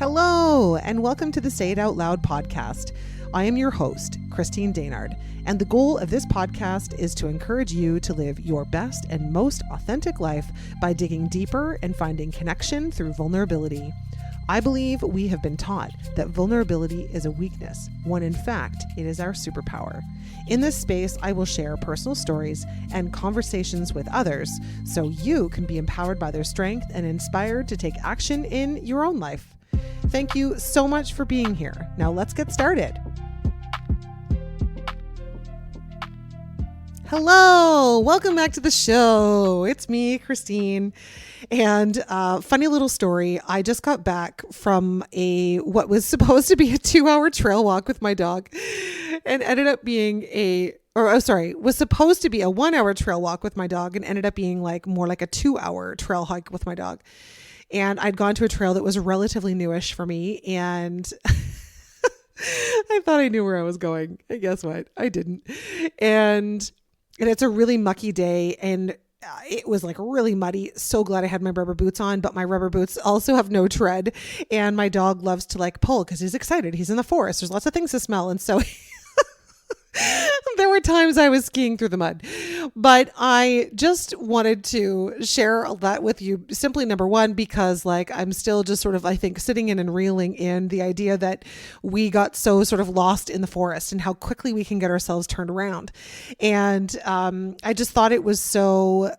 Hello, and welcome to the Say It Out Loud podcast. I am your host, Christine Dainard, and the goal of this podcast is to encourage you to live your best and most authentic life by digging deeper and finding connection through vulnerability. I believe we have been taught that vulnerability is a weakness, when in fact it is our superpower. In this space, I will share personal stories and conversations with others so you can be empowered by their strength and inspired to take action in your own life. Thank you so much for being here. Now let's get started. Hello, welcome back to the show. It's me, Christine. And funny little story. I just got back from what was supposed to be a 2-hour trail walk with my dog and ended up being was supposed to be a 1-hour trail walk with my dog and ended up being more like a 2-hour trail hike with my dog. And I'd gone to a trail that was relatively newish for me, and I thought I knew where I was going. And guess what? I didn't. And it's a really mucky day, and it was really muddy. So glad I had my rubber boots on, but my rubber boots also have no tread. And my dog loves to pull because he's excited. He's in the forest. There's lots of things to smell. And so there were times I was skiing through the mud, but I just wanted to share that with you simply, number one, because I'm still just I think sitting in and reeling in the idea that we got so lost in the forest and how quickly we can get ourselves turned around. And I just thought it was so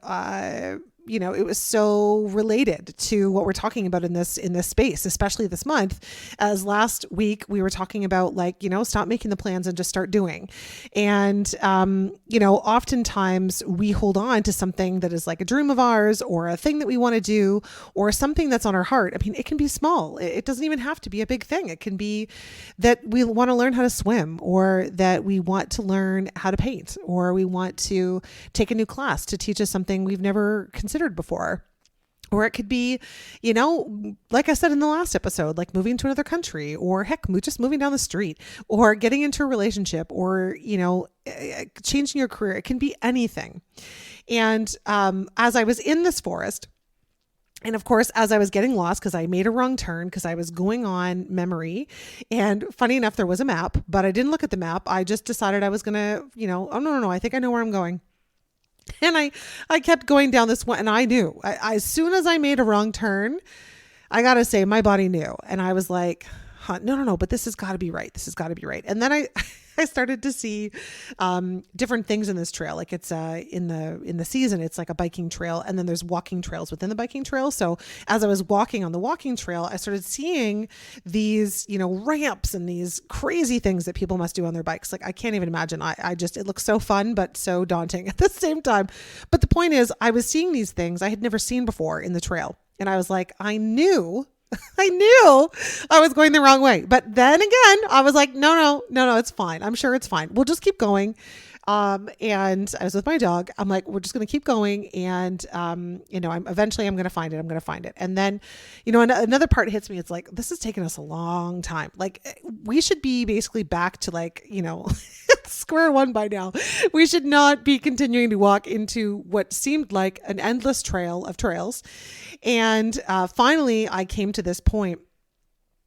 it was so related to what we're talking about in this space, especially this month, as last week we were talking about stop making the plans and just start doing. And, oftentimes we hold on to something that is like a dream of ours or a thing that we want to do or something that's on our heart. I mean, it can be small. It doesn't even have to be a big thing. It can be that we want to learn how to swim, or that we want to learn how to paint, or we want to take a new class to teach us something we've never considered before. Or it could be, like I said in the last episode, moving to another country, or heck, just moving down the street, or getting into a relationship, or, changing your career. It can be anything. And as I was in this forest, and of course, as I was getting lost, because I made a wrong turn, because I was going on memory, and funny enough, there was a map, but I didn't look at the map. I just decided I was going to, oh, no, I think I know where I'm going. And I kept going down this one, and I knew as soon as I made a wrong turn, I got to say my body knew. And I was like, no, but this has got to be right. This has got to be right. And then I started to see different things in this trail. It's in the season, it's like a biking trail, and then there's walking trails within the biking trail. So as I was walking on the walking trail, I started seeing these, ramps and these crazy things that people must do on their bikes. I can't even imagine. It looks so fun, but so daunting at the same time. But the point is, I was seeing these things I had never seen before in the trail. And I was like, I knew I was going the wrong way. But then again, I was like, no, it's fine. I'm sure it's fine. We'll just keep going. And I was with my dog. I'm like, we're just going to keep going. And, I'm going to find it. And then, another part hits me. It's this has taken us a long time. We should be basically back to square one by now. We should not be continuing to walk into what seemed like an endless trail of trails. And, finally I came to this point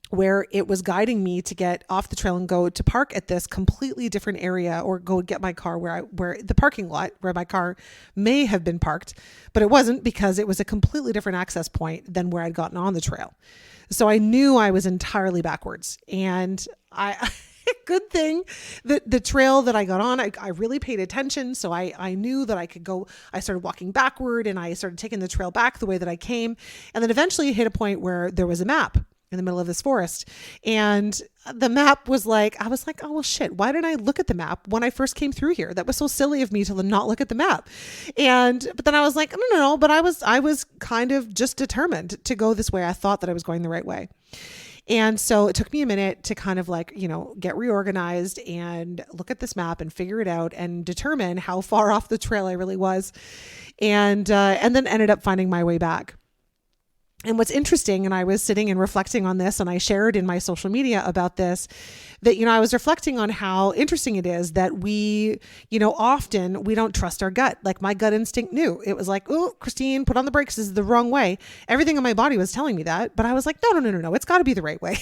where it was guiding me to get off the trail and go to park at this completely different area, or go get my car where the parking lot where my car may have been parked, but it wasn't, because it was a completely different access point than where I'd gotten on the trail. So I knew I was entirely backwards, and good thing that the trail that I got on, I really paid attention. So I knew that I could go. I started walking backward, and I started taking the trail back the way that I came. And then eventually hit a point where there was a map in the middle of this forest. And the map was I was like, oh, well, shit, why didn't I look at the map when I first came through here? That was so silly of me to not look at the map. But then I was like, no, but I was kind of just determined to go this way. I thought that I was going the right way. And so it took me a minute to kind of get reorganized and look at this map and figure it out and determine how far off the trail I really was. And then ended up finding my way back. And what's interesting, and I was sitting and reflecting on this, and I shared in my social media about this, that, I was reflecting on how interesting it is that we, often we don't trust our gut. Like my gut instinct knew. It was like, oh, Christine, put on the brakes. This is the wrong way. Everything in my body was telling me that, but I was like, no. It's got to be the right way.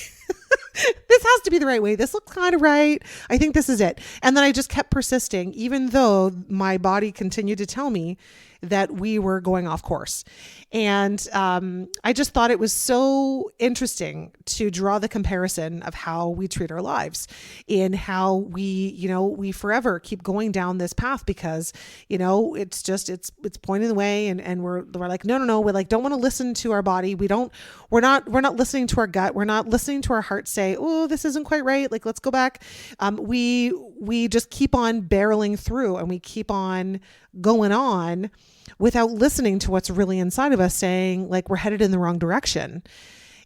This has to be the right way. This looks kind of right. I think this is it. And then I just kept persisting, even though my body continued to tell me that we were going off course. And I just thought it was so interesting to draw the comparison of how we treat our lives, in how we forever keep going down this path because, it's pointing the way, and we're like, no, we don't want to listen to our body. We're not listening to our gut. We're not listening to our heart say, oh, this isn't quite right. Like, let's go back. We just keep on barreling through, and we keep on going on without listening to what's really inside of us saying, like, we're headed in the wrong direction.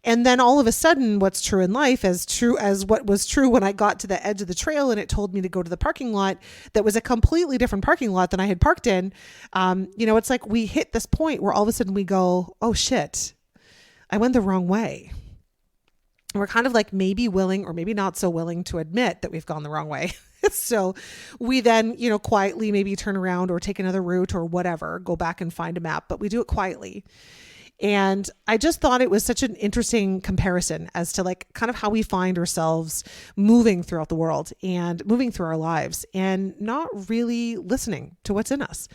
And then all of a sudden, what's true in life, as true as what was true when I got to the edge of the trail and it told me to go to the parking lot that was a completely different parking lot than I had parked in. It's like we hit this point where all of a sudden we go, oh shit, I went the wrong way. And we're kind of like maybe willing or maybe not so willing to admit that we've gone the wrong way. So we then, quietly maybe turn around or take another route or whatever, go back and find a map, but we do it quietly. And I just thought it was such an interesting comparison as to like kind of how we find ourselves moving throughout the world and moving through our lives and not really listening to what's in us.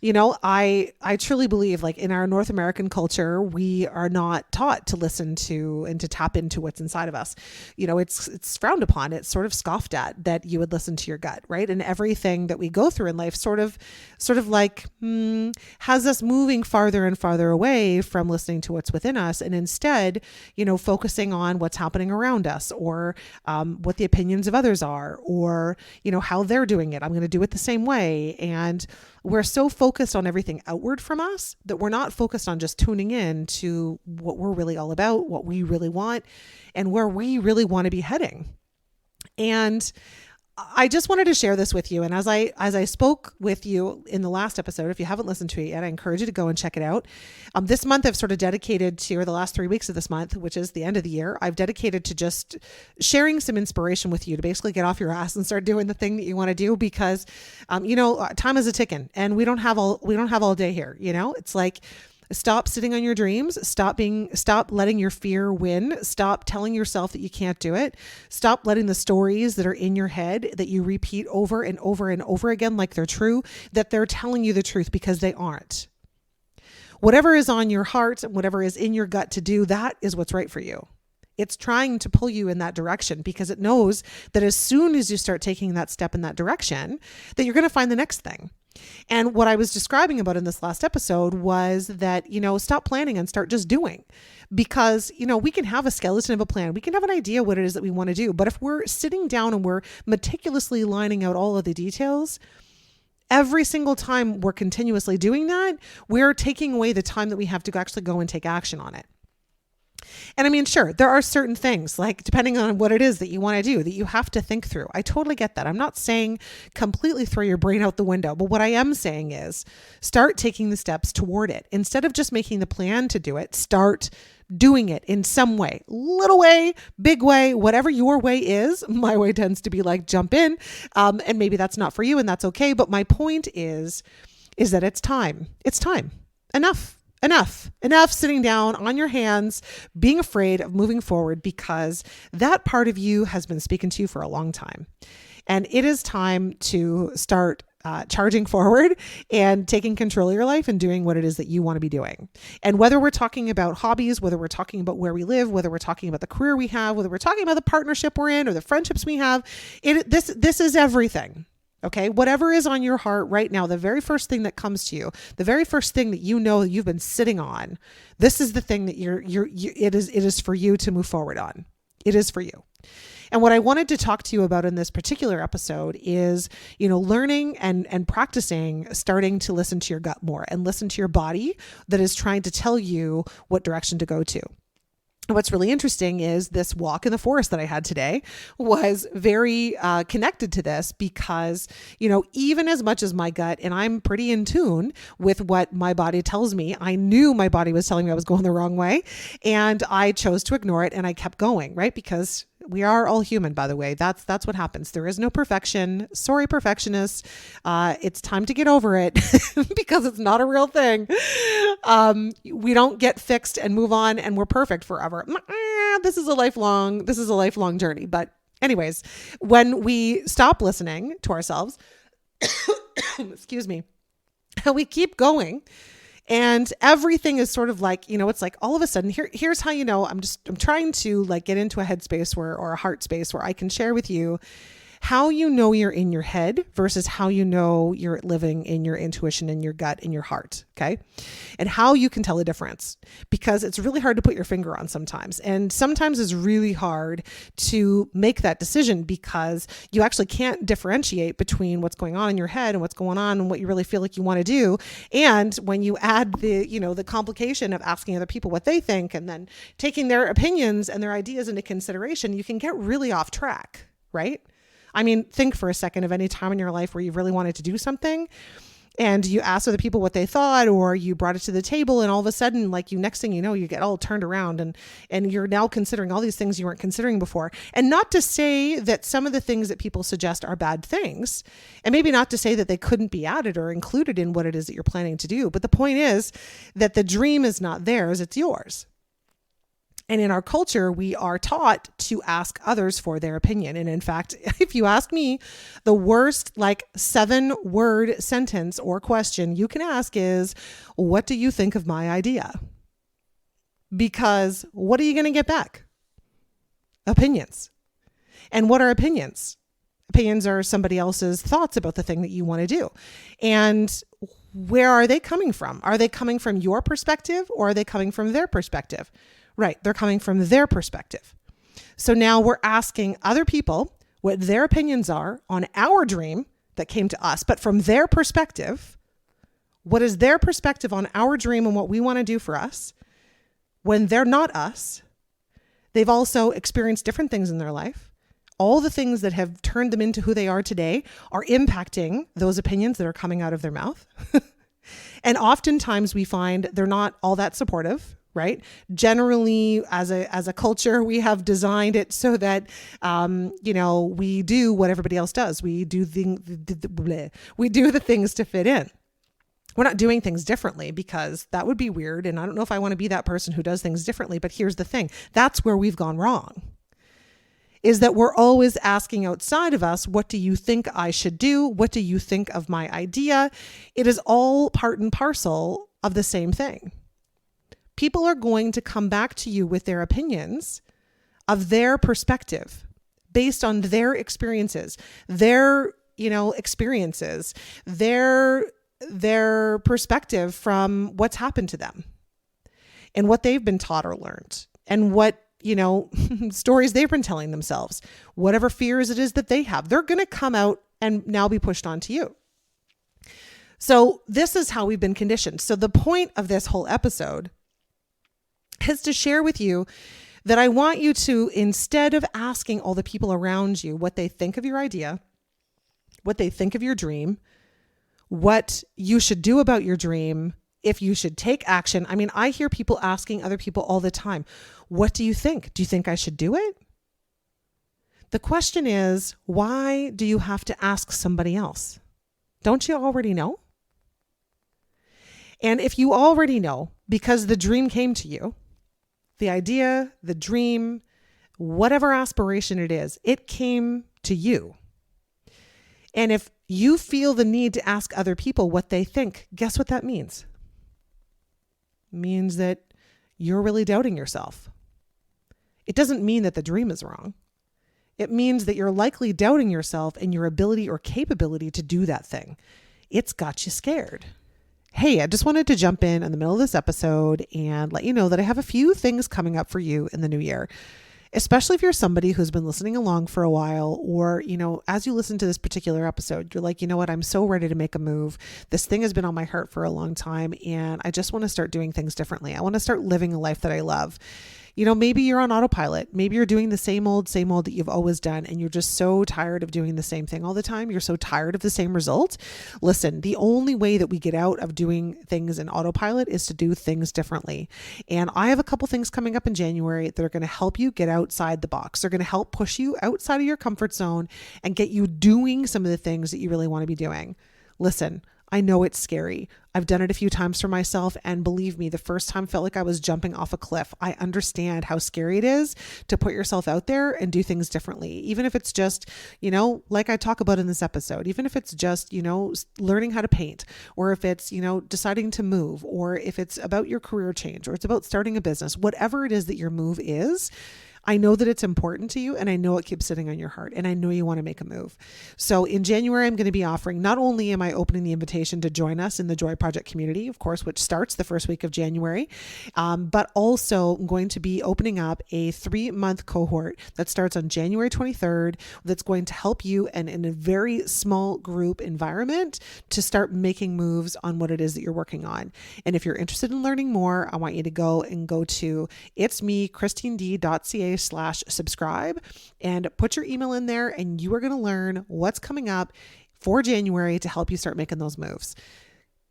I truly believe, like, in our North American culture, we are not taught to listen to and to tap into what's inside of us. It's frowned upon. It's sort of scoffed at that you would listen to your gut, right? And everything that we go through in life sort of like has us moving farther and farther away from listening to what's within us, and instead, focusing on what's happening around us, or what the opinions of others are, or how they're doing it. I'm going to do it the same way. And we're so focused on everything outward from us that we're not focused on just tuning in to what we're really all about, what we really want, and where we really want to be heading. And I just wanted to share this with you. And as I spoke with you in the last episode, if you haven't listened to it yet, I encourage you to go and check it out. This month I've sort of dedicated to, or the last 3 weeks of this month, which is the end of the year, I've dedicated to just sharing some inspiration with you to basically get off your ass and start doing the thing that you want to do, because, time is a ticking, and we don't have all day here. It's like, stop sitting on your dreams. Stop letting your fear win. Stop telling yourself that you can't do it. Stop letting the stories that are in your head that you repeat over and over and over again like they're true, that they're telling you the truth, because they aren't. Whatever is on your heart and whatever is in your gut to do, that is what's right for you. It's trying to pull you in that direction because it knows that as soon as you start taking that step in that direction, that you're going to find the next thing. And what I was describing about in this last episode was that, stop planning and start just doing, because, we can have a skeleton of a plan. We can have an idea what it is that we want to do. But if we're sitting down and we're meticulously lining out all of the details, every single time we're continuously doing that, we're taking away the time that we have to actually go and take action on it. And I mean, sure, there are certain things, like depending on what it is that you want to do, that you have to think through. I totally get that. I'm not saying completely throw your brain out the window, but what I am saying is start taking the steps toward it. Instead of just making the plan to do it, start doing it in some way, little way, big way, whatever your way is. My way tends to be like, jump in. And maybe that's not for you, and that's okay. But my point is that it's time. It's time. Enough sitting down on your hands, being afraid of moving forward, because that part of you has been speaking to you for a long time. And it is time to start charging forward and taking control of your life and doing what it is that you want to be doing. And whether we're talking about hobbies, whether we're talking about where we live, whether we're talking about the career we have, whether we're talking about the partnership we're in or the friendships we have, this is everything. Okay, whatever is on your heart right now, the very first thing that comes to you, the very first thing that you've been sitting on, this is the thing that it is for you to move forward on. It is for you. And what I wanted to talk to you about in this particular episode is, learning and practicing, starting to listen to your gut more and listen to your body that is trying to tell you what direction to go to. What's really interesting is this walk in the forest that I had today was very connected to this because, even as much as my gut, and I'm pretty in tune with what my body tells me, I knew my body was telling me I was going the wrong way, and I chose to ignore it, and I kept going, right? Because we are all human, by the way. That's what happens. There is no perfection. Sorry, perfectionists. It's time to get over it because it's not a real thing. We don't get fixed and move on and we're perfect forever. This is a lifelong journey. But anyways, when we stop listening to ourselves, excuse me, and we keep going, and everything is sort of like, it's like all of a sudden here's how, I'm trying to like get into a headspace or a heart space where I can share with you how you're in your head versus how you're living in your intuition, in your gut, in your heart. Okay. And how you can tell the difference, because it's really hard to put your finger on sometimes. And sometimes it's really hard to make that decision because you actually can't differentiate between what's going on in your head and what's going on and what you really feel like you want to do. And when you add the complication of asking other people what they think and then taking their opinions and their ideas into consideration, you can get really off track, right? I mean, think for a second of any time in your life where you really wanted to do something and you asked other people what they thought, or you brought it to the table, and all of a sudden, like next thing you know, you get all turned around and you're now considering all these things you weren't considering before. And not to say that some of the things that people suggest are bad things, and maybe not to say that they couldn't be added or included in what it is that you're planning to do. But the point is that the dream is not theirs, it's yours. And in our culture, we are taught to ask others for their opinion. And in fact, if you ask me, the worst 7-word sentence or question you can ask is, what do you think of my idea? Because what are you going to get back? Opinions. And what are opinions? Opinions are somebody else's thoughts about the thing that you want to do. And where are they coming from? Are they coming from your perspective, or are they coming from their perspective? Right. They're coming from their perspective. So now we're asking other people what their opinions are on our dream that came to us, but from their perspective, what is their perspective on our dream and what we want to do for us when they're not us? They've also experienced different things in their life. All the things that have turned them into who they are today are impacting those opinions that are coming out of their mouth. And oftentimes we find they're not all that supportive. Right? Generally, as a culture, we have designed it so that, we do what everybody else does. We do the things to fit in. We're not doing things differently because that would be weird. And I don't know if I want to be that person who does things differently. But here's the thing. That's where we've gone wrong. Is that we're always asking outside of us, what do you think I should do? What do you think of my idea? It is all part and parcel of the same thing. People are going to come back to you with their opinions of their perspective based on their experiences, their perspective from what's happened to them and what they've been taught or learned and what, stories they've been telling themselves, whatever fears it is that they have, they're going to come out and now be pushed onto you. So this is how we've been conditioned. So the point of this whole episode is to share with you that I want you to, instead of asking all the people around you what they think of your idea, what they think of your dream, what you should do about your dream, if you should take action. I mean, I hear people asking other people all the time, what do you think? Do you think I should do it? The question is, why do you have to ask somebody else? Don't you already know? And if you already know, because the dream came to you, the idea, the dream, whatever aspiration it is, it came to you. And if you feel the need to ask other people what they think, guess what that means? It means that you're really doubting yourself. It doesn't mean that the dream is wrong. It means that you're likely doubting yourself and your ability or capability to do that thing. It's got you scared. Hey, I just wanted to jump in the middle of this episode and let you know that I have a few things coming up for you in the new year, especially if you're somebody who's been listening along for a while, or, as you listen to this particular episode, you're like, you know what, I'm so ready to make a move. This thing has been on my heart for a long time, and I just want to start doing things differently. I want to start living a life that I love. Maybe you're on autopilot. Maybe you're doing the same old that you've always done. And you're just so tired of doing the same thing all the time. You're so tired of the same result. Listen, the only way that we get out of doing things in autopilot is to do things differently. And I have a couple things coming up in January that are going to help you get outside the box. They're going to help push you outside of your comfort zone and get you doing some of the things that you really want to be doing. Listen, I know it's scary. I've done it a few times for myself. And believe me, the first time felt like I was jumping off a cliff. I understand how scary it is to put yourself out there and do things differently. Even if it's just, like I talk about in this episode, even if it's just, learning how to paint, or if it's, deciding to move, or if it's about your career change, or it's about starting a business, whatever it is that your move is, I know that it's important to you, and I know it keeps sitting on your heart, and I know you want to make a move. So in January, I'm going to be offering, not only am I opening the invitation to join us in the Joy Project community, of course, which starts the first week of January, but also I'm going to be opening up a 3-month cohort that starts on January 23rd that's going to help you, and in a very small group environment, to start making moves on what it is that you're working on. And if you're interested in learning more, I want you to go to christined.ca/subscribe and put your email in there, and you are going to learn what's coming up for January to help you start making those moves.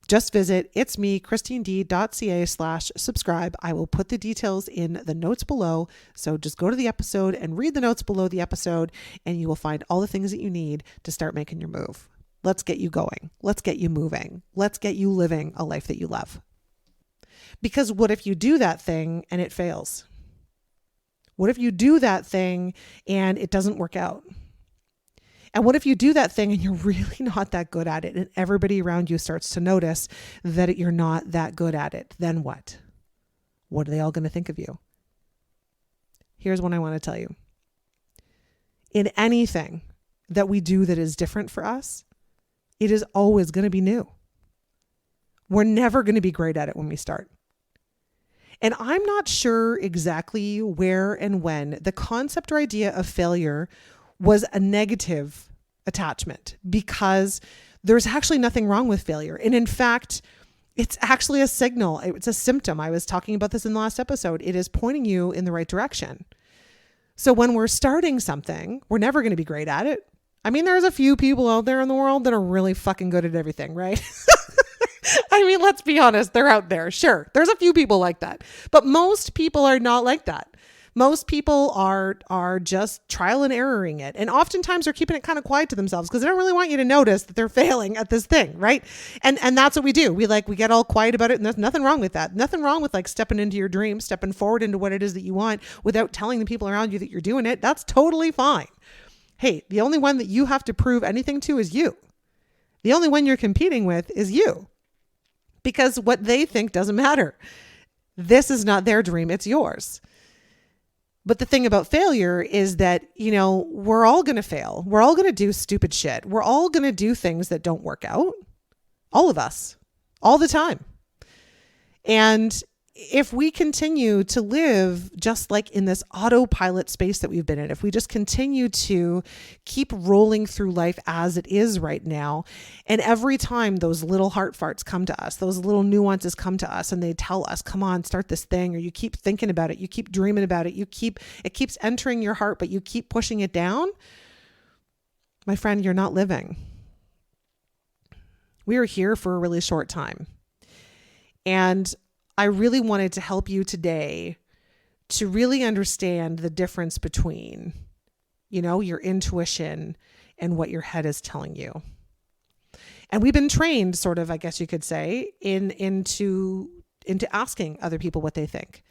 Just visit christined.ca/subscribe. I will put the details in the notes below. So just go to the episode and read the notes below the episode, and you will find all the things that you need to start making your move. Let's get you going. Let's get you moving. Let's get you living a life that you love. Because what if you do that thing and it fails? What if you do that thing and it doesn't work out? And what if you do that thing and you're really not that good at it, and everybody around you starts to notice that you're not that good at it? Then what? What are they all going to think of you? Here's what I want to tell you. In anything that we do that is different for us, it is always going to be new. We're never going to be great at it when we start. And I'm not sure exactly where and when the concept or idea of failure was a negative attachment, because there's actually nothing wrong with failure. And in fact, it's actually a signal. It's a symptom. I was talking about this in the last episode. It is pointing you in the right direction. So when we're starting something, we're never going to be great at it. I mean, there's a few people out there in the world that are really fucking good at everything, right? I mean, let's be honest, they're out there. Sure, there's a few people like that, but most people are not like that. Most people are just trial and erroring it. And oftentimes they're keeping it kind of quiet to themselves because they don't really want you to notice that they're failing at this thing, right? And that's what we do. We get all quiet about it, and there's nothing wrong with that. Nothing wrong with stepping into your dream, stepping forward into what it is that you want without telling the people around you that you're doing it. That's totally fine. Hey, the only one that you have to prove anything to is you. The only one you're competing with is you. Because what they think doesn't matter. This is not their dream, it's yours. But the thing about failure is that, we're all going to fail. We're all going to do stupid shit. We're all going to do things that don't work out. All of us, all the time. And if we continue to live just like in this autopilot space that we've been in, if we just continue to keep rolling through life as it is right now, and every time those little heart farts come to us, those little nuances come to us and they tell us, come on, start this thing, or you keep thinking about it, you keep dreaming about it, it keeps entering your heart, but you keep pushing it down, my friend, you're not living. We are here for a really short time. And I really wanted to help you today to really understand the difference between, your intuition and what your head is telling you. And we've been trained sort of, I guess you could say, into asking other people what they think,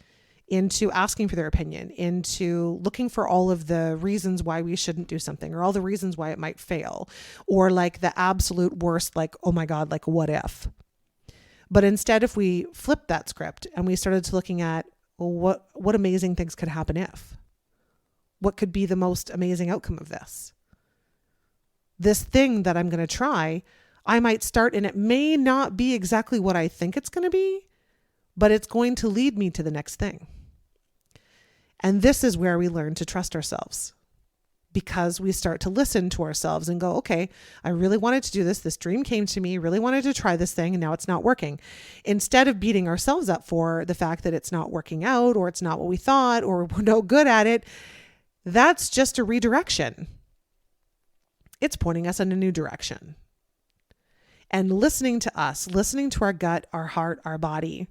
into asking for their opinion, into looking for all of the reasons why we shouldn't do something, or all the reasons why it might fail, or the absolute worst, oh my God, what if? But instead, if we flipped that script and we started to looking at, well, what amazing things could happen if? What could be the most amazing outcome of this? This thing that I'm going to try, I might start and it may not be exactly what I think it's going to be, but it's going to lead me to the next thing. And this is where we learn to trust ourselves. because we start to listen to ourselves and go, okay, I really wanted to do this. This dream came to me, really wanted to try this thing, and now it's not working. Instead of beating ourselves up for the fact that it's not working out, or it's not what we thought, or we're no good at it, that's just a redirection. It's pointing us in a new direction. And listening to us, listening to our gut, our heart, our body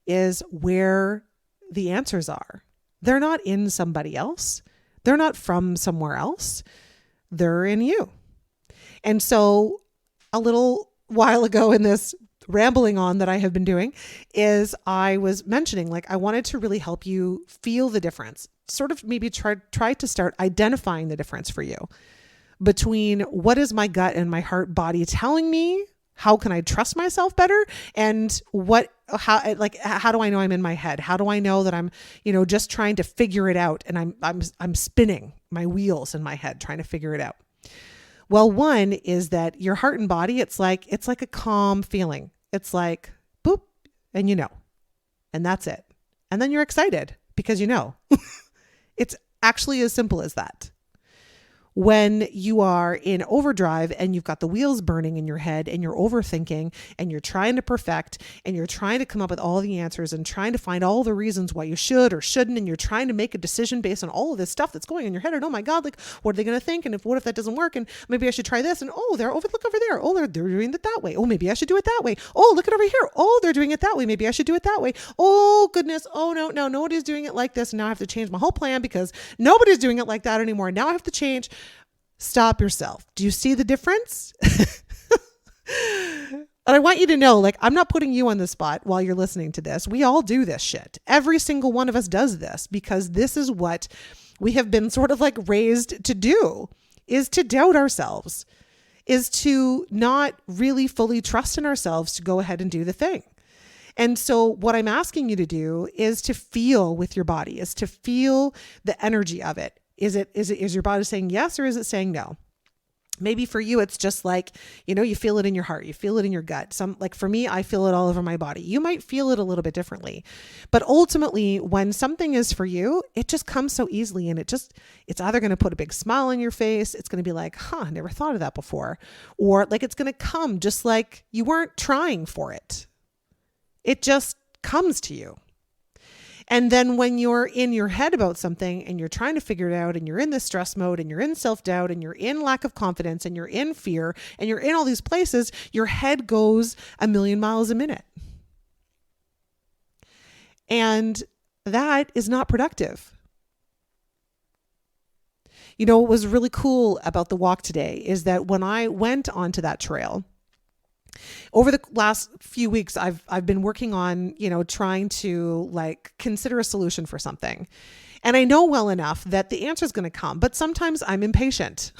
is where the answers are. They're not in somebody else. They're not from somewhere else. They're in you. And so a little while ago in this rambling on that I have been doing is I was mentioning, like, I wanted to really help you feel the difference, sort of maybe try to start identifying the difference for you between what is my gut and my heart body telling me. How can I trust myself better? And how do I know I'm in my head? How do I know that I'm, just trying to figure it out and I'm spinning my wheels in my head trying to figure it out? Well, one is that your heart and body, it's like a calm feeling. It's like boop, and and that's it. And then you're excited because it's actually as simple as that. When you are in overdrive and you've got the wheels burning in your head and you're overthinking and you're trying to perfect and you're trying to come up with all the answers and trying to find all the reasons why you should or shouldn't, and you're trying to make a decision based on all of this stuff that's going in your head, and oh my God, like, what are they going to think? And what if that doesn't work? And maybe I should try this. And look over there. Oh, they're doing it that way. Oh, maybe I should do it that way. Oh, look at over here. Oh, they're doing it that way. Maybe I should do it that way. Oh goodness. Oh no, nobody's doing it like this. And now I have to change my whole plan because nobody's doing it like that anymore. Now I have to change. Stop yourself. Do you see the difference? And I want you to know, like, I'm not putting you on the spot while you're listening to this. We all do this shit. Every single one of us does this because this is what we have been sort of like raised to do, is to doubt ourselves, is to not really fully trust in ourselves to go ahead and do the thing. And so what I'm asking you to do is to feel with your body, is to feel the energy of it. Is your body saying yes, or is it saying no? Maybe for you, it's just like, you feel it in your heart, you feel it in your gut. Like for me, I feel it all over my body. You might feel it a little bit differently, but ultimately when something is for you, it just comes so easily. And it's either going to put a big smile on your face. It's going to be like, I never thought of that before. Or like, it's going to come just like you weren't trying for it. It just comes to you. And then when you're in your head about something and you're trying to figure it out and you're in this stress mode and you're in self-doubt and you're in lack of confidence and you're in fear and you're in all these places, your head goes a million miles a minute. And that is not productive. What was really cool about the walk today is that when I went onto that trail, over the last few weeks, I've been working on, trying to like consider a solution for something. And I know well enough that the answer is going to come, but sometimes I'm impatient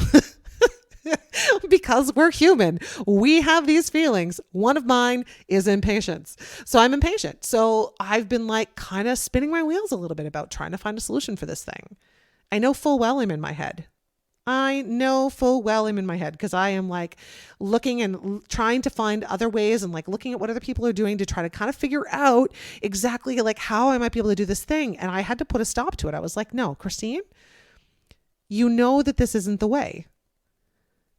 because we're human. We have these feelings. One of mine is impatience. So I'm impatient. So I've been like kind of spinning my wheels a little bit about trying to find a solution for this thing. I know full well I'm in my head. Because I am like looking and trying to find other ways and like looking at what other people are doing to try to kind of figure out exactly like how I might be able to do this thing. And I had to put a stop to it. I was like, no, Christine, you know that this isn't the way.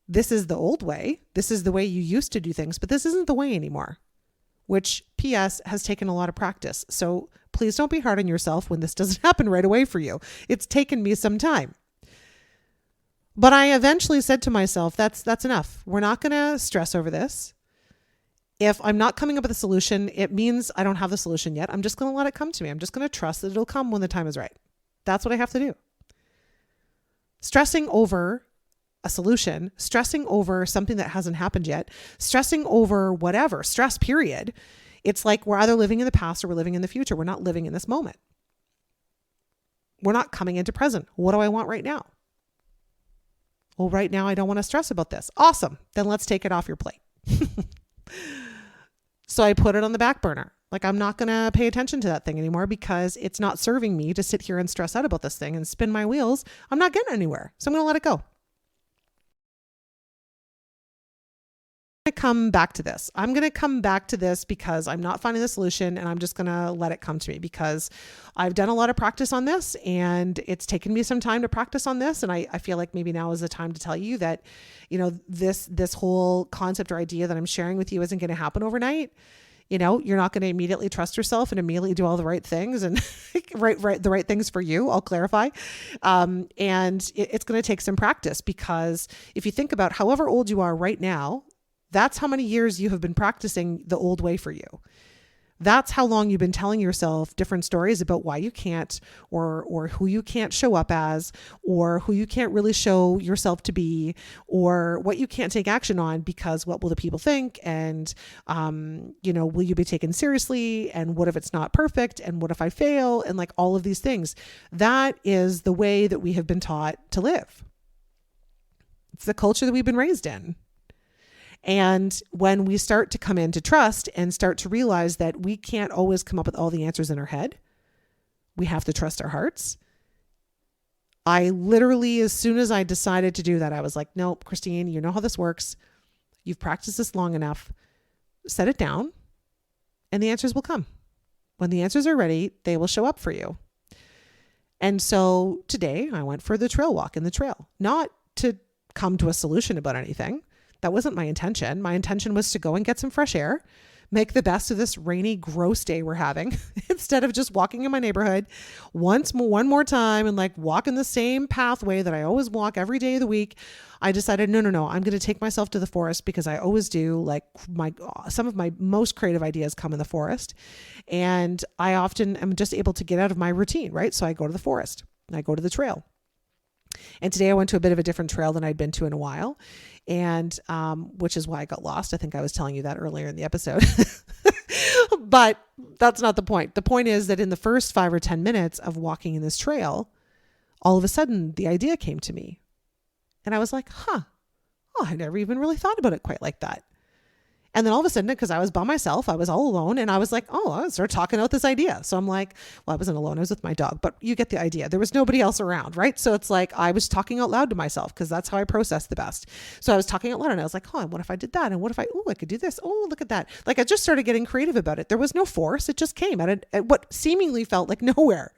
This is the old way. This is the way you used to do things, but this isn't the way anymore, which PS has taken a lot of practice. So please don't be hard on yourself when this doesn't happen right away for you. It's taken me some time. But I eventually said to myself, that's enough. We're not going to stress over this. If I'm not coming up with a solution, it means I don't have the solution yet. I'm just going to let it come to me. I'm just going to trust that it'll come when the time is right. That's what I have to do. Stressing over a solution, stressing over something that hasn't happened yet, stressing over whatever, stress period. It's like we're either living in the past or we're living in the future. We're not living in this moment. We're not coming into present. What do I want right now? Well, right now, I don't want to stress about this. Awesome. Then let's take it off your plate. So I put it on the back burner. Like, I'm not going to pay attention to that thing anymore because it's not serving me to sit here and stress out about this thing and spin my wheels. I'm not getting anywhere. So I'm going to let it go. come back to this. I'm going to come back to this because I'm not finding the solution, and I'm just going to let it come to me because I've done a lot of practice on this, and it's taken me some time to practice on this. And I feel like maybe now is the time to tell you that, this whole concept or idea that I'm sharing with you isn't going to happen overnight. You're not going to immediately trust yourself and immediately do all the right things and the right things for you. I'll clarify. And it's going to take some practice, because if you think about however old you are right now, that's how many years you have been practicing the old way for you. That's how long you've been telling yourself different stories about why you can't, or who you can't show up as, or who you can't really show yourself to be, or what you can't take action on because what will the people think? And, will you be taken seriously? And what if it's not perfect? And what if I fail? And like all of these things, that is the way that we have been taught to live. It's the culture that we've been raised in. And when we start to come into trust and start to realize that we can't always come up with all the answers in our head, we have to trust our hearts. I literally, as soon as I decided to do that, I was like, nope, Christine, you know how this works. You've practiced this long enough. Set it down and the answers will come. When the answers are ready, they will show up for you. And so today I went for the trail walk in the trail, not to come to a solution about anything. That wasn't my intention. My intention was to go and get some fresh air, make the best of this rainy, gross day we're having, instead of just walking in my neighborhood one more time and like walking the same pathway that I always walk every day of the week. I decided, no, I'm going to take myself to the forest, because I always do. Like some of my most creative ideas come in the forest, and I often am just able to get out of my routine, right? So I go to the forest, I go to the trail. And today I went to a bit of a different trail than I'd been to in a while, and which is why I got lost. I think I was telling you that earlier in the episode. But that's not the point. The point is that in the first 5 or 10 minutes of walking in this trail, all of a sudden the idea came to me. And I was like, I never even really thought about it quite like that. And then all of a sudden, because I was by myself, I was all alone, and I was like, I started talking out this idea. So I'm like, well, I wasn't alone. I was with my dog, but you get the idea. There was nobody else around, right? So it's like I was talking out loud to myself, because that's how I process the best. So I was talking out loud, and I was like, what if I did that? And what if I could do this? Oh, look at that. Like I just started getting creative about it. There was no force. It just came at what seemingly felt like nowhere.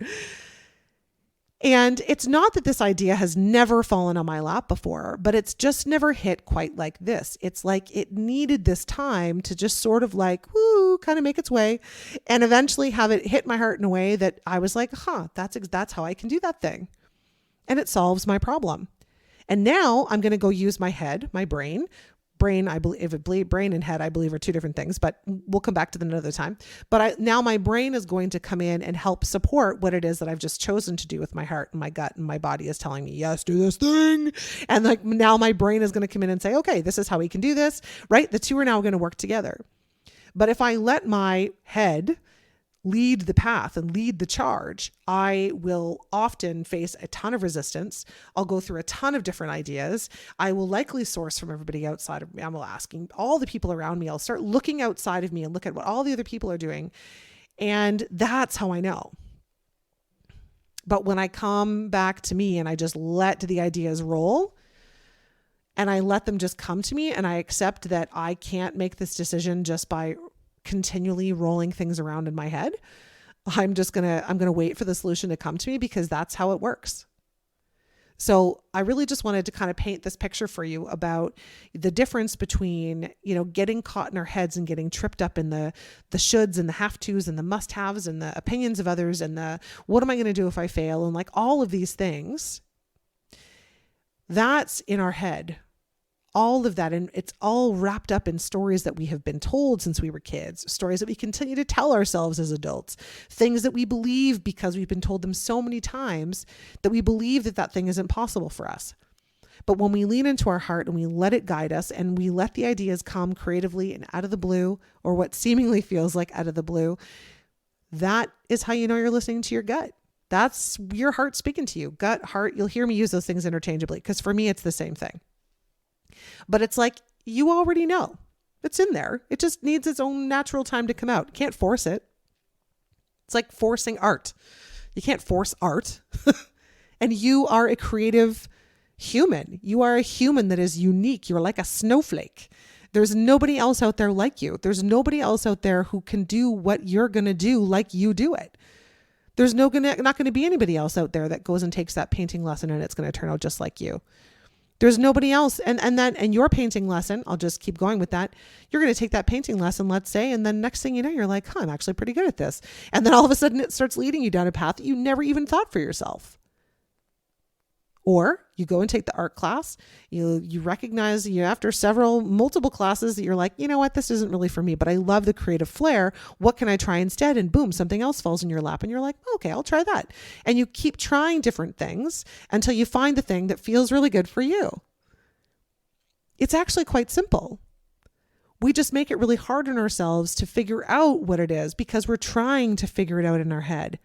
And it's not that this idea has never fallen on my lap before, but it's just never hit quite like this. It's like it needed this time to just sort of like, kind of make its way, and eventually have it hit my heart in a way that I was like, that's how I can do that thing. And it solves my problem. And now I'm going to go use my head, my brain, I believe brain and head, I believe, are two different things, but we'll come back to them another time. But now my brain is going to come in and help support what it is that I've just chosen to do with my heart and my gut, and my body is telling me, yes, do this thing. And like now my brain is going to come in and say, okay, this is how we can do this, right? The two are now going to work together. But if I let my head lead the path and lead the charge, I will often face a ton of resistance. I'll go through a ton of different ideas. I will likely source from everybody outside of me. I'm asking all the people around me. I'll start looking outside of me and look at what all the other people are doing. And that's how I know. But when I come back to me and I just let the ideas roll, and I let them just come to me, and I accept that I can't make this decision just by continually rolling things around in my head. I'm going to wait for the solution to come to me, because that's how it works. So I really just wanted to kind of paint this picture for you about the difference between, getting caught in our heads and getting tripped up in the shoulds and the have tos and the must haves and the opinions of others and the, what am I going to do if I fail? And like all of these things, that's in our head. All of that, and it's all wrapped up in stories that we have been told since we were kids, stories that we continue to tell ourselves as adults, things that we believe because we've been told them so many times that we believe that thing isn't possible for us. But when we lean into our heart and we let it guide us, and we let the ideas come creatively and out of the blue, or what seemingly feels like out of the blue, that is how you know you're listening to your gut. That's your heart speaking to you. Gut, heart, you'll hear me use those things interchangeably, because for me, it's the same thing. But it's like, you already know. It's in there. It just needs its own natural time to come out. You can't force it. It's like forcing art. You can't force art. And you are a creative human. You are a human that is unique. You're like a snowflake. There's nobody else out there like you. There's nobody else out there who can do what you're going to do like you do it. There's not going to be anybody else out there that goes and takes that painting lesson and it's going to turn out just like you. There's nobody else. And your painting lesson, I'll just keep going with that. You're going to take that painting lesson, let's say, and then next thing you know, you're like, I'm actually pretty good at this. And then all of a sudden it starts leading you down a path that you never even thought for yourself. Or you go and take the art class, you recognize after multiple classes that you're like, you know what, this isn't really for me, but I love the creative flair. What can I try instead? And boom, something else falls in your lap and you're like, okay, I'll try that. And you keep trying different things until you find the thing that feels really good for you. It's actually quite simple. We just make it really hard on ourselves to figure out what it is because we're trying to figure it out in our head.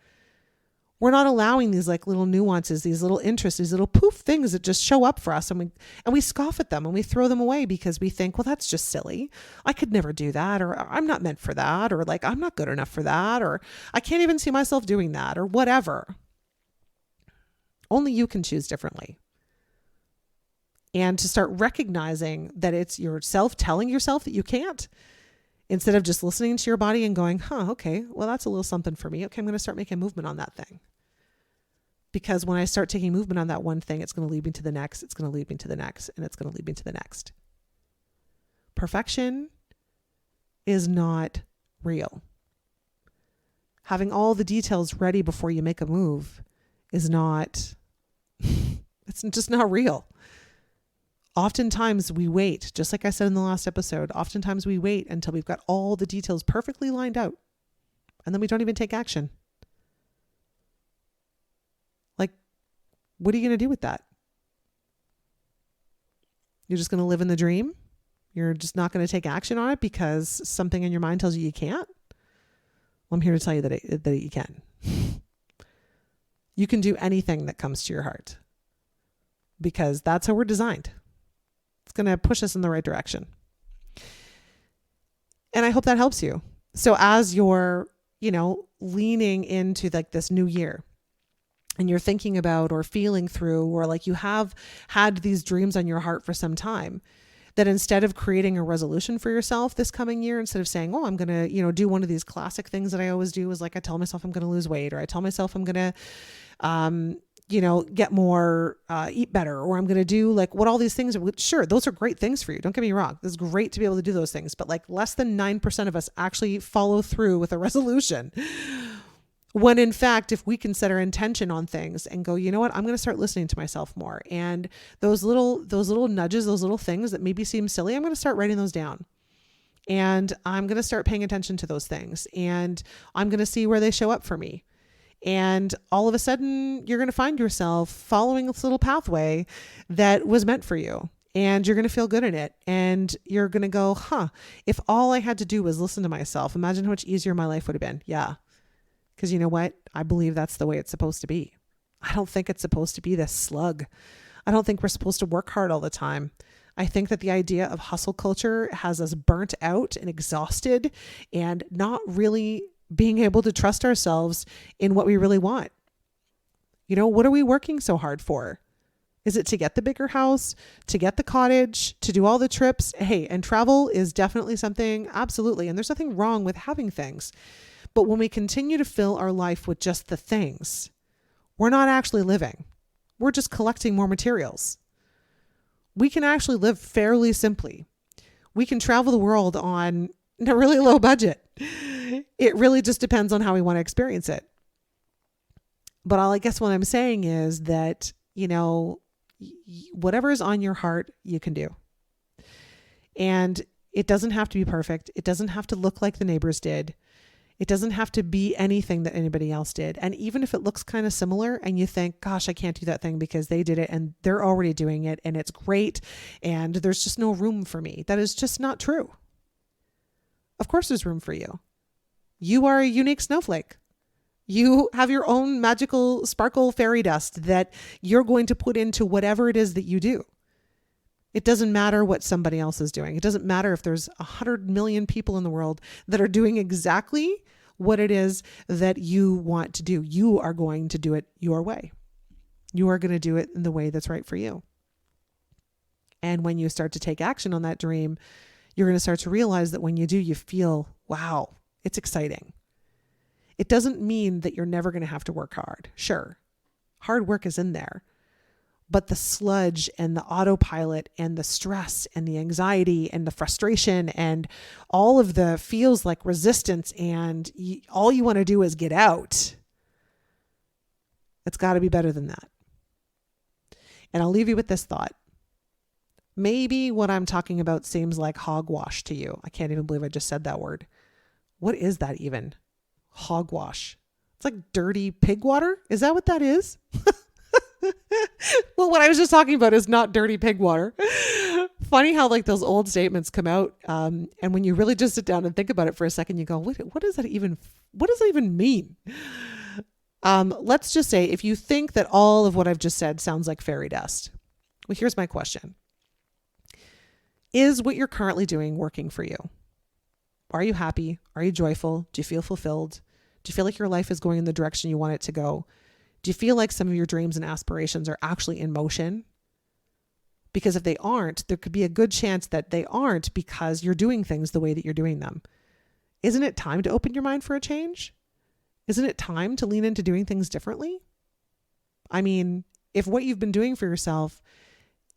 We're not allowing these like little nuances, these little interests, these little poof things that just show up for us. And we scoff at them and we throw them away because we think, well, that's just silly. I could never do that. Or I'm not meant for that. Or like, I'm not good enough for that. Or I can't even see myself doing that or whatever. Only you can choose differently. And to start recognizing that it's yourself telling yourself that you can't. Instead of just listening to your body and going, okay, well, that's a little something for me. Okay, I'm going to start making movement on that thing. Because when I start taking movement on that one thing, it's going to lead me to the next. It's going to lead me to the next. And it's going to lead me to the next. Perfection is not real. Having all the details ready before you make a move is not, it's just not real. Oftentimes we wait, just like I said in the last episode, oftentimes we wait until we've got all the details perfectly lined out. And then we don't even take action. Like, what are you going to do with that? You're just going to live in the dream? You're just not going to take action on it because something in your mind tells you you can't? Well, I'm here to tell you that you can. You can do anything that comes to your heart because that's how we're designed. It's going to push us in the right direction. And I hope that helps you. So as you're, leaning into like this new year and you're thinking about or feeling through, or like you have had these dreams on your heart for some time, that instead of creating a resolution for yourself this coming year, instead of saying, I'm going to, do one of these classic things that I always do is like, I tell myself I'm going to lose weight, or I tell myself I'm going to, get more, eat better, or I'm going to do like what all these things are. Sure, those are great things for you. Don't get me wrong. It's great to be able to do those things, but like less than 9% of us actually follow through with a resolution. When in fact, if we can set our intention on things and go, you know what, I'm going to start listening to myself more. And those little nudges, those little things that maybe seem silly, I'm going to start writing those down. And I'm going to start paying attention to those things. And I'm going to see where they show up for me. And all of a sudden, you're going to find yourself following this little pathway that was meant for you. And you're going to feel good in it. And you're going to go, if all I had to do was listen to myself, imagine how much easier my life would have been. Yeah. Because you know what? I believe that's the way it's supposed to be. I don't think it's supposed to be this slug. I don't think we're supposed to work hard all the time. I think that the idea of hustle culture has us burnt out and exhausted and not really being able to trust ourselves in what we really want. What are we working so hard for? Is it to get the bigger house, to get the cottage, to do all the trips? Hey, and travel is definitely something, absolutely. And there's nothing wrong with having things. But when we continue to fill our life with just the things, we're not actually living. We're just collecting more materials. We can actually live fairly simply. We can travel the world on a really low budget. It really just depends on how we want to experience it. But I guess what I'm saying is that, whatever is on your heart, you can do. And it doesn't have to be perfect. It doesn't have to look like the neighbors did. It doesn't have to be anything that anybody else did. And even if it looks kind of similar and you think, gosh, I can't do that thing because they did it and they're already doing it and it's great and there's just no room for me. That is just not true. Of course there's room for you. You are a unique snowflake. You have your own magical sparkle fairy dust that you're going to put into whatever it is that you do. It doesn't matter what somebody else is doing. It doesn't matter if there's 100 million people in the world that are doing exactly what it is that you want to do. You are going to do it your way. You are going to do it in the way that's right for you. And when you start to take action on that dream, you're going to start to realize that when you do, you feel, wow, it's exciting. It doesn't mean that you're never going to have to work hard. Sure, hard work is in there. But the sludge and the autopilot and the stress and the anxiety and the frustration and all of the feels like resistance and all you want to do is get out. It's got to be better than that. And I'll leave you with this thought. Maybe what I'm talking about seems like hogwash to you. I can't even believe I just said that word. What is that even? Hogwash. It's like dirty pig water. Is that what that is? Well, what I was just talking about is not dirty pig water. Funny how like those old statements come out. And when you really just sit down and think about it for a second, you go, what does that even mean? Let's just say if you think that all of what I've just said sounds like fairy dust. Well, here's my question. Is what you're currently doing working for you? Are you happy? Are you joyful? Do you feel fulfilled? Do you feel like your life is going in the direction you want it to go? Do you feel like some of your dreams and aspirations are actually in motion? Because if they aren't, there could be a good chance that they aren't because you're doing things the way that you're doing them. Isn't it time to open your mind for a change? Isn't it time to lean into doing things differently? I mean, if what you've been doing for yourself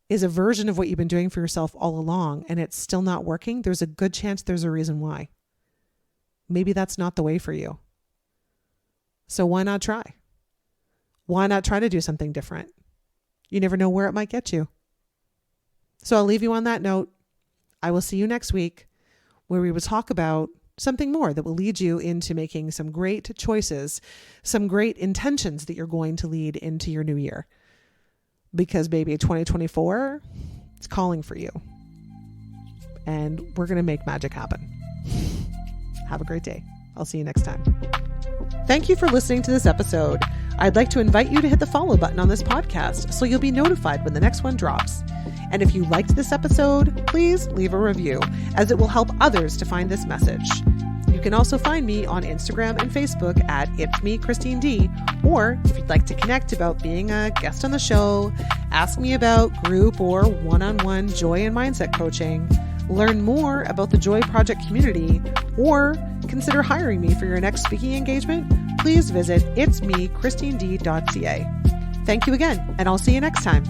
is a version of what you've been doing for yourself all along and it's still not working, there's a good chance there's a reason why. Maybe that's not the way for you. So why not try? Why not try to do something different? You never know where it might get you. So I'll leave you on that note. I will see you next week where we will talk about something more that will lead you into making some great choices, some great intentions that you're going to lead into your new year. Because baby, 2024, it's calling for you. And we're going to make magic happen. Have a great day. I'll see you next time. Thank you for listening to this episode. I'd like to invite you to hit the follow button on this podcast so you'll be notified when the next one drops. And if you liked this episode, please leave a review, as it will help others to find this message. You can also find me on Instagram and Facebook at It's Me, Christine D. Or if you'd like to connect about being a guest on the show, ask me about group or one-on-one joy and mindset coaching, learn more about the Joy Project community, or consider hiring me for your next speaking engagement, please visit itsmechristined.ca. Thank you again, and I'll see you next time.